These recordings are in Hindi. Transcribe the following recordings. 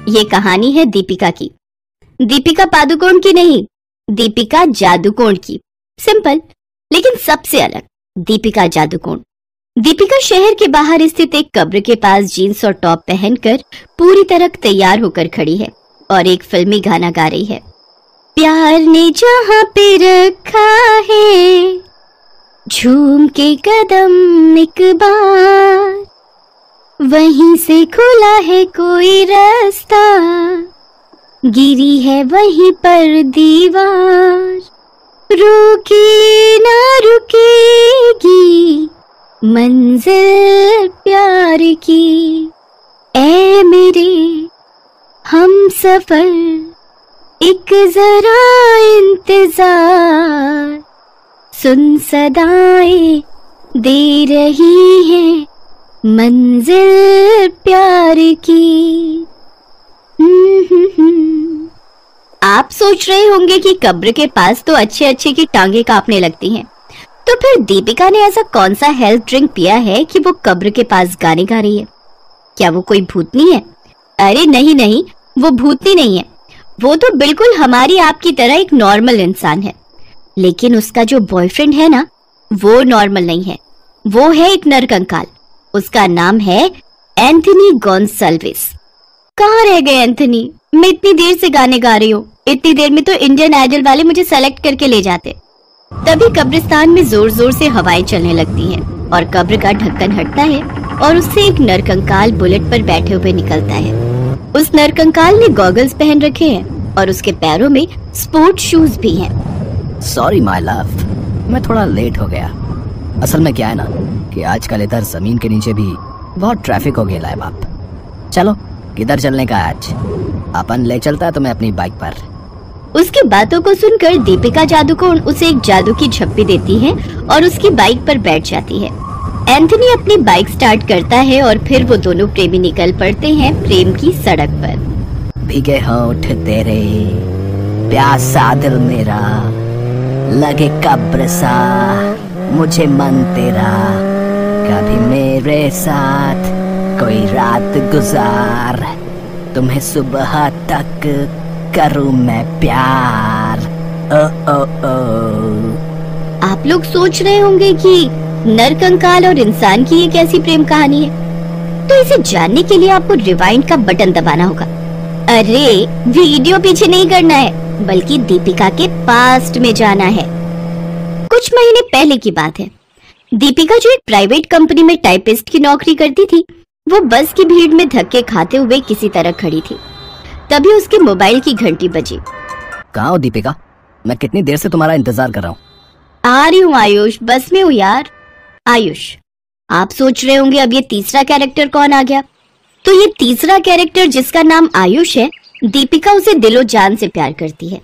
ये कहानी है दीपिका की। दीपिका पादुकोण की नहीं, दीपिका जादुकोण की। सिंपल लेकिन सबसे अलग, दीपिका जादुकोण। दीपिका शहर के बाहर स्थित एक कब्र के पास जीन्स और टॉप पहनकर पूरी तरह तैयार होकर खड़ी है और एक फिल्मी गाना गा रही है। प्यार ने जहां पे रखा है झूम के कदम एक बार, वहीं से खुला है कोई रास्ता, गिरी है वहीं पर दीवार, रुकी ना रुकेगी मंजिल प्यार की, ऐ मेरे हम सफर एक जरा इंतजार, सुन सदाएं दे रही है मंजिल प्यार की। आप सोच रहे होंगे कि कब्र के पास तो अच्छे अच्छे की टांगे कांपने लगती हैं, तो फिर दीपिका ने ऐसा कौन सा हेल्थ ड्रिंक पिया है कि वो कब्र के पास गाने गा रही है? क्या वो कोई भूतनी है? अरे नहीं नहीं, वो भूतनी नहीं है। वो तो बिल्कुल हमारी आपकी तरह एक नॉर्मल इंसान है, लेकिन उसका जो बॉयफ्रेंड है ना, वो नॉर्मल नहीं है। वो है एक नरकंकाल। उसका नाम है एंथनी गोंसाल्विस। कहाँ रह गए एंथनी? मैं इतनी देर से गाने गा रही हूँ, इतनी देर में तो इंडियन आइडल वाले मुझे सेलेक्ट करके ले जाते। तभी कब्रिस्तान में जोर जोर से हवाएं चलने लगती हैं और कब्र का ढक्कन हटता है और उससे एक नरकंकाल बुलेट पर बैठे हुए निकलता है। उस नरकंकाल ने गॉगल्स पहन रखे हैं और उसके पैरों में स्पोर्ट शूज भी हैं। सॉरी माय लव, मैं थोड़ा लेट हो गया। असल में क्या है ना कि आजकल इधर जमीन के नीचे भी बहुत ट्रैफिक हो गया है बाप। चलो किधर चलने का आज? अपन ले चलता है तुम्हें अपनी बाइक पर। उसकी बातों को सुनकर दीपिका जादुकोण उसे एक जादू की झप्पी देती है और उसकी बाइक पर बैठ जाती है। एंथनी अपनी बाइक स्टार्ट करता है और फिर वो दोनों प्रेमी निकल पड़ते हैं प्रेम की सड़क पर। भीगे होंठ तेरे, प्यासा दिल मेरा, लगे कब्र सा मुझे मन तेरा, कभी मेरे साथ कोई रात गुजार, तुम्हें सुबह तक करूं मैं प्यार। ओ ओ ओ। आप लोग सोच रहे होंगे कि नरकंकाल और इंसान की ये कैसी प्रेम कहानी है, तो इसे जानने के लिए आपको रिवाइंड का बटन दबाना होगा। अरे वीडियो पीछे नहीं करना है, बल्कि दीपिका के पास्ट में जाना है। कुछ महीने पहले की बात है। दीपिका जो एक प्राइवेट कंपनी में टाइपिस्ट की नौकरी करती थी, वो बस की भीड़ में धक्के खाते हुए किसी तरह खड़ी थी। तभी उसके मोबाइल की घंटी बजी। कहाँ हो दीपिका? मैं कितनी देर से तुम्हारा इंतजार कर रहा हूँ। आ रही हूँ आयुष, बस में हूँ यार। आयुष, आप सोच रहे होंगे अब ये तीसरा कैरेक्टर कौन आ गया? तो ये तीसरा कैरेक्टर जिसका नाम आयुष है, दीपिका उसे दिलो जान से प्यार करती है।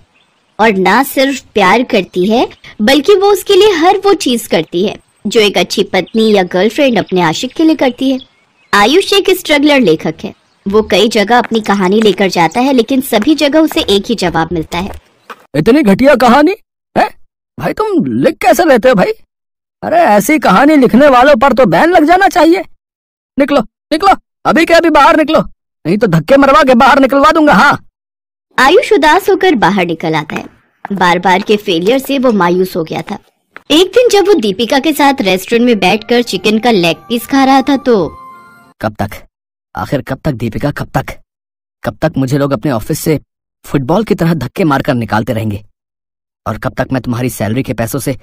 और ना सिर्फ प्यार करती है, बल्कि वो उसके लिए हर वो चीज करती है जो एक अच्छी पत्नी या गर्लफ्रेंड अपने आशिक के लिए करती है। आयुष एक स्ट्रगलर लेखक है। वो कई जगह अपनी कहानी लेकर जाता है, लेकिन सभी जगह उसे एक ही जवाब मिलता है। इतनी घटिया कहानी है भाई, तुम लिख कैसे लेते हो भाई? अरे ऐसी कहानी लिखने वालों पर तो बैन लग जाना चाहिए। निकलो निकलो, अभी के अभी बाहर निकलो, नहीं तो धक्के मरवा के बाहर निकलवा दूंगा। हाँ। आयुष उदास होकर बाहर निकल आता है। बार बार के फेलियर से वो मायूस हो गया था। एक दिन जब वो दीपिका के साथ रेस्टोरेंट में बैठकर चिकन का लेग पीस खा रहा था तो कब तक, आखिर कब तक दीपिका, कब तक? कब तक मुझे लोग अपने ऑफिस से फुटबॉल की तरह धक्के मारकर निकालते रहेंगे? और कब तक मैं तुम्हारी सैलरी के पैसों से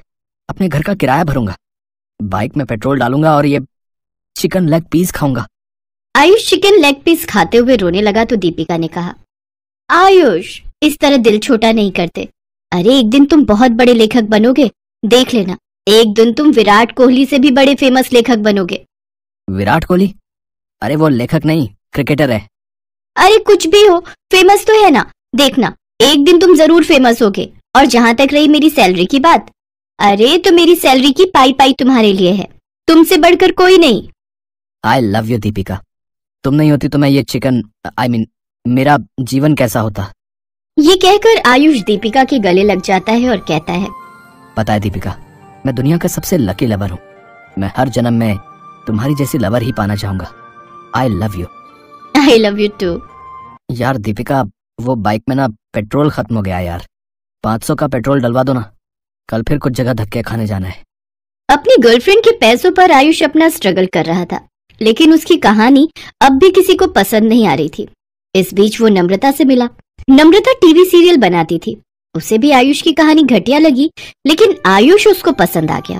अपने घर का किराया भरूंगा, बाइक में पेट्रोल डालूंगा और ये चिकन लेग पीस खाऊंगा? आयुष चिकन लेग पीस खाते हुए रोने लगा तो दीपिका ने कहा, आयुष इस तरह दिल छोटा नहीं करते। अरे एक दिन तुम बहुत बड़े लेखक बनोगे, देख लेना। एक दिन तुम विराट कोहली से भी बड़े फेमस लेखक बनोगे। विराट कोहली? अरे वो लेखक नहीं, क्रिकेटर है। अरे कुछ भी हो, फेमस तो है ना। देखना एक दिन तुम जरूर फेमस होगे। और जहां तक रही मेरी सैलरी की बात, अरे तो मेरी सैलरी की पाई पाई तुम्हारे लिए है, तुमसे बढ़कर कोई नहीं। आई लव यू दीपिका, तुम नहीं होती तो मैं ये चिकन मेरा जीवन कैसा होता? ये कहकर आयुष दीपिका के गले लग जाता है और कहता है, पता है दीपिका, मैं दुनिया का सबसे लकी लवर हूँ। मैं हर जन्म में तुम्हारी जैसी लवर ही पाना चाहूंगा। I love you. I love you too. यार दीपिका, वो बाइक में ना पेट्रोल खत्म हो गया यार। 500 का पेट्रोल डलवा दो ना, कल फिर कुछ जगह धक्के खाने जाना है। अपनी गर्लफ्रेंड के पैसों पर आयुष अपना स्ट्रगल कर रहा था, लेकिन उसकी कहानी अब भी किसी को पसंद नहीं आ रही थी। इस बीच वो नम्रता से मिला। नम्रता टीवी सीरियल बनाती थी। उसे भी आयुष की कहानी घटिया लगी, लेकिन आयुष उसको पसंद आ गया।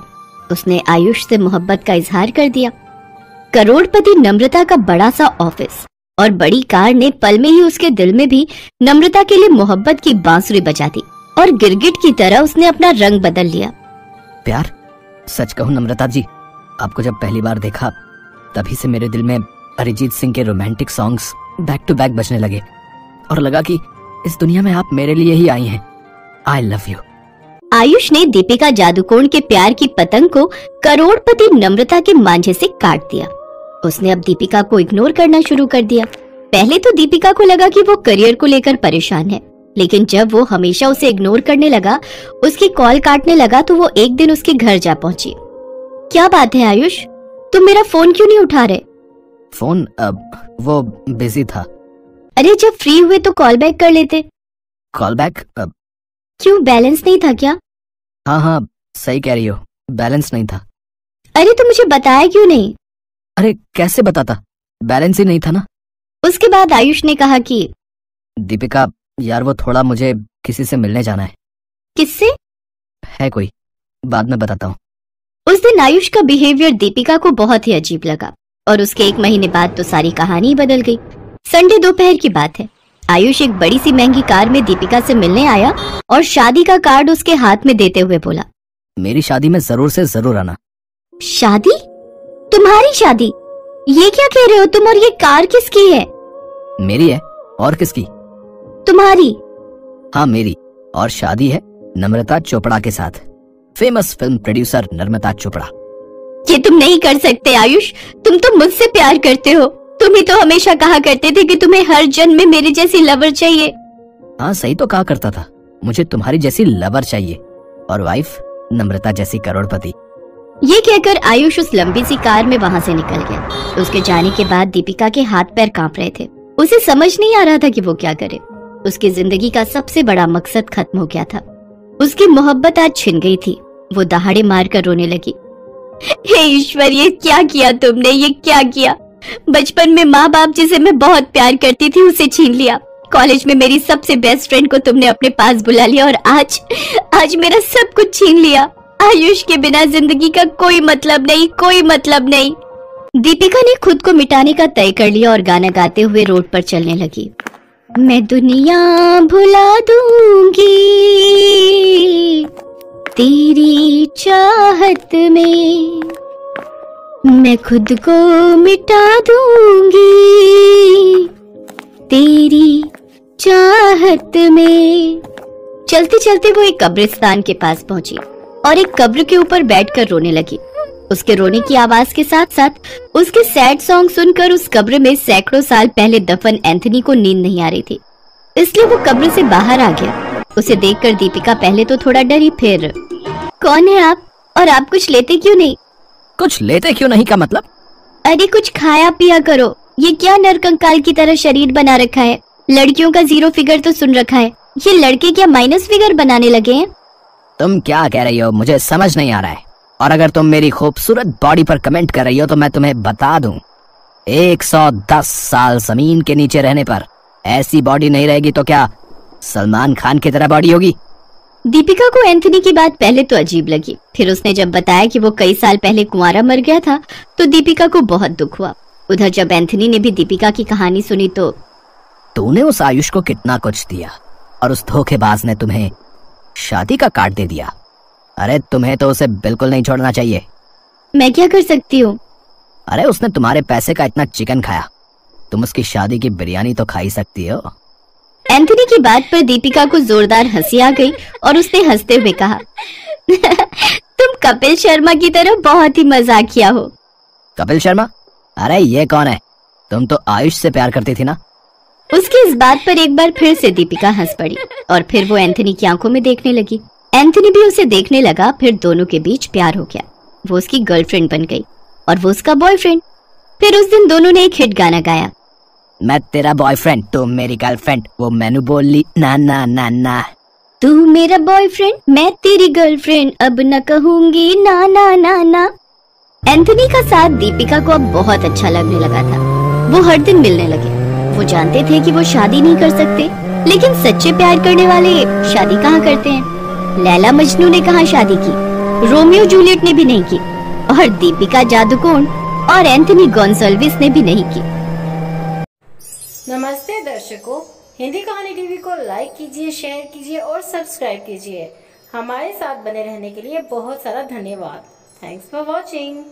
उसने आयुष से मोहब्बत का इजहार कर दिया। करोड़पति नम्रता का बड़ा सा ऑफिस और बड़ी कार ने पल में ही उसके दिल में भी नम्रता के लिए मोहब्बत की बांसुरी बजा दी और गिरगिट की तरह उसने अपना रंग बदल लिया। प्यार, सच कहूं नम्रता जी, आपको जब पहली बार देखा तभी से मेरे दिल में अरिजीत सिंह के romantic songs back to back बजने लगे और लगा कि इस दुनिया में आप मेरे लिए ही आई हैं। आई लव यू। आयुष ने दीपिका जादूकोण के प्यार की पतंग को करोड़पति नम्रता के मांझे से काट दिया। उसने अब दीपिका को इग्नोर करना शुरू कर दिया। पहले तो दीपिका को लगा कि वो करियर को लेकर परेशान है, लेकिन जब वो हमेशा उसे इग्नोर करने लगा, उसकी कॉल काटने लगा, तो वो एक दिन उसके घर जा पहुंची। क्या बात है आयुष, तुम मेरा फोन क्यों नहीं उठा रहे? फोन वो बिजी था। अरे जब फ्री हुए तो कॉल बैक कर लेते। Call back? क्यों, बैलेंस नहीं था क्या? हाँ, सही कह रही हो, बैलेंस नहीं था। अरे तो मुझे बताया क्यों नहीं? अरे कैसे बताता, बैलेंस ही नहीं था ना। उसके बाद आयुष ने कहा कि दीपिका यार, वो थोड़ा मुझे किसी से मिलने जाना है। किससे? है कोई, बाद में बताता हूँ। उस दिन आयुष का बिहेवियर दीपिका को बहुत ही अजीब लगा और उसके 1 महीने बाद तो सारी कहानी ही बदल गई। संडे दोपहर की बात है। आयुष एक बड़ी सी महंगी कार में दीपिका से मिलने आया और शादी का कार्ड उसके हाथ में देते हुए बोला, मेरी शादी में जरूर से जरूर आना। शादी? तुम्हारी शादी? ये क्या कह रहे हो तुम? और ये कार किसकी है? मेरी है, और किसकी? तुम्हारी? हाँ मेरी, और शादी है नम्रता चोपड़ा के साथ, फेमस फिल्म प्रोड्यूसर नम्रता चोपड़ा। ये तुम नहीं कर सकते आयुष, तुम तो मुझसे प्यार करते हो। तुम ही तो हमेशा कहा करते थे कि तुम्हें हर जन्म में मेरे जैसी लवर चाहिए। हाँ सही तो कहा करता था, मुझे तुम्हारी जैसी लवर चाहिए और वाइफ नम्रता जैसी करोड़पति। ये कहकर आयुष उस लंबी सी कार में वहाँ से निकल गया। उसके जाने के बाद दीपिका के हाथ पैर कांप रहे थे। उसे समझ नहीं आ रहा था कि वो क्या करे। उसकी जिंदगी का सबसे बड़ा मकसद खत्म हो गया था। उसकी मोहब्बत आज छिन गई थी। वो दहाड़े मारकर रोने लगी। हे ईश्वर, ये क्या किया तुमने, ये क्या किया? बचपन में माँ बाप जिसे मैं बहुत प्यार करती थी उसे छीन लिया। कॉलेज में मेरी सबसे बेस्ट फ्रेंड को तुमने अपने पास बुला लिया और आज मेरा सब कुछ छीन लिया। आयुष के बिना जिंदगी का कोई मतलब नहीं, कोई मतलब नहीं। दीपिका ने खुद को मिटाने का तय कर लिया और गाना गाते हुए रोड पर चलने लगी। मैं दुनिया भुला दूंगी तेरी चाहत में, मैं खुद को मिटा दूंगी तेरी चाहत में। चलते चलते वो एक कब्रिस्तान के पास पहुंची और एक कब्र के ऊपर बैठकर रोने लगी। उसके रोने की आवाज के साथ साथ उसके सैड सॉन्ग सुनकर उस कब्र में सैकड़ों साल पहले दफन एंथनी को नींद नहीं आ रही थी, इसलिए वो कब्र से बाहर आ गया। उसे देखकर दीपिका पहले तो थोड़ा डरी, फिर कौन है आप और आप कुछ लेते क्यों नहीं? कुछ लेते क्यों नहीं का मतलब? अरे कुछ खाया पिया करो। ये क्या नरकंकाल की तरह शरीर बना रखा है? लड़कियों का 0 फिगर तो सुन रखा है, ये लड़के क्या माइनस फिगर बनाने लगे हैं? तुम क्या कह रही हो, मुझे समझ नहीं आ रहा है। और अगर तुम मेरी खूबसूरत बॉडी पर कमेंट कर रही हो तो मैं तुम्हें बता दूं, 110 साल जमीन के नीचे रहने पर ऐसी बॉडी नहीं रहेगी तो क्या सलमान खान की तरह बॉडी होगी? दीपिका को एंथनी की बात पहले तो अजीब लगी, फिर उसने जब बताया कि वो कई साल पहले कुंवारा मर गया था तो दीपिका को बहुत दुख हुआ। उधर जब एंथनी ने भी दीपिका की कहानी सुनी तो तूने उस आयुष को कितना कुछ दिया और उस धोखेबाज ने तुम्हें शादी का कार्ड दे दिया। अरे तुम्हें तो उसे बिल्कुल नहीं छोड़ना चाहिए। मैं क्या कर सकती हूँ? अरे उसने तुम्हारे पैसे का इतना चिकन खाया, तुम उसकी शादी की बिरयानी तो खा ही सकती हो। एंथनी की बात पर दीपिका को जोरदार हंसी आ गई और उसने हंसते हुए कहा तुम कपिल शर्मा की तरह बहुत ही मजाकिया हो। कपिल शर्मा? अरे ये कौन है? तुम तो आयुष से प्यार करती थी ना। उसकी इस बात पर एक बार फिर से दीपिका हंस पड़ी और फिर वो एंथनी की आंखों में देखने लगी। एंथनी भी उसे देखने लगा। फिर दोनों के बीच प्यार हो गया। वो उसकी गर्लफ्रेंड बन गई और वो उसका बॉयफ्रेंड। फिर उस दिन दोनों ने एक हिट गाना गाया, मैं तेरा बॉयफ्रेंड, तो मेरी गर्लफ्रेंड। वो मैनू बोल ली ना ना ना ना। तू मेरा बॉयफ्रेंड, मैं तेरी गर्लफ्रेंड, अब न कहूंगी ना ना ना ना। एंथनी का साथ दीपिका को अब बहुत अच्छा लगने लगा था। वो हर दिन मिलने लगे। वो जानते थे कि वो शादी नहीं कर सकते, लेकिन सच्चे प्यार करने वाले शादी कहाँ करते हैं। लैला मजनू ने कहाँ शादी की, रोमियो जूलियट ने भी नहीं की, और दीपिका जादूकोन और एंथनी गोंसाल्विस ने भी नहीं की। नमस्ते दर्शकों, हिंदी कहानी टीवी को लाइक कीजिए, शेयर कीजिए और सब्सक्राइब कीजिए। हमारे साथ बने रहने के लिए बहुत सारा धन्यवाद। Thanks for watching.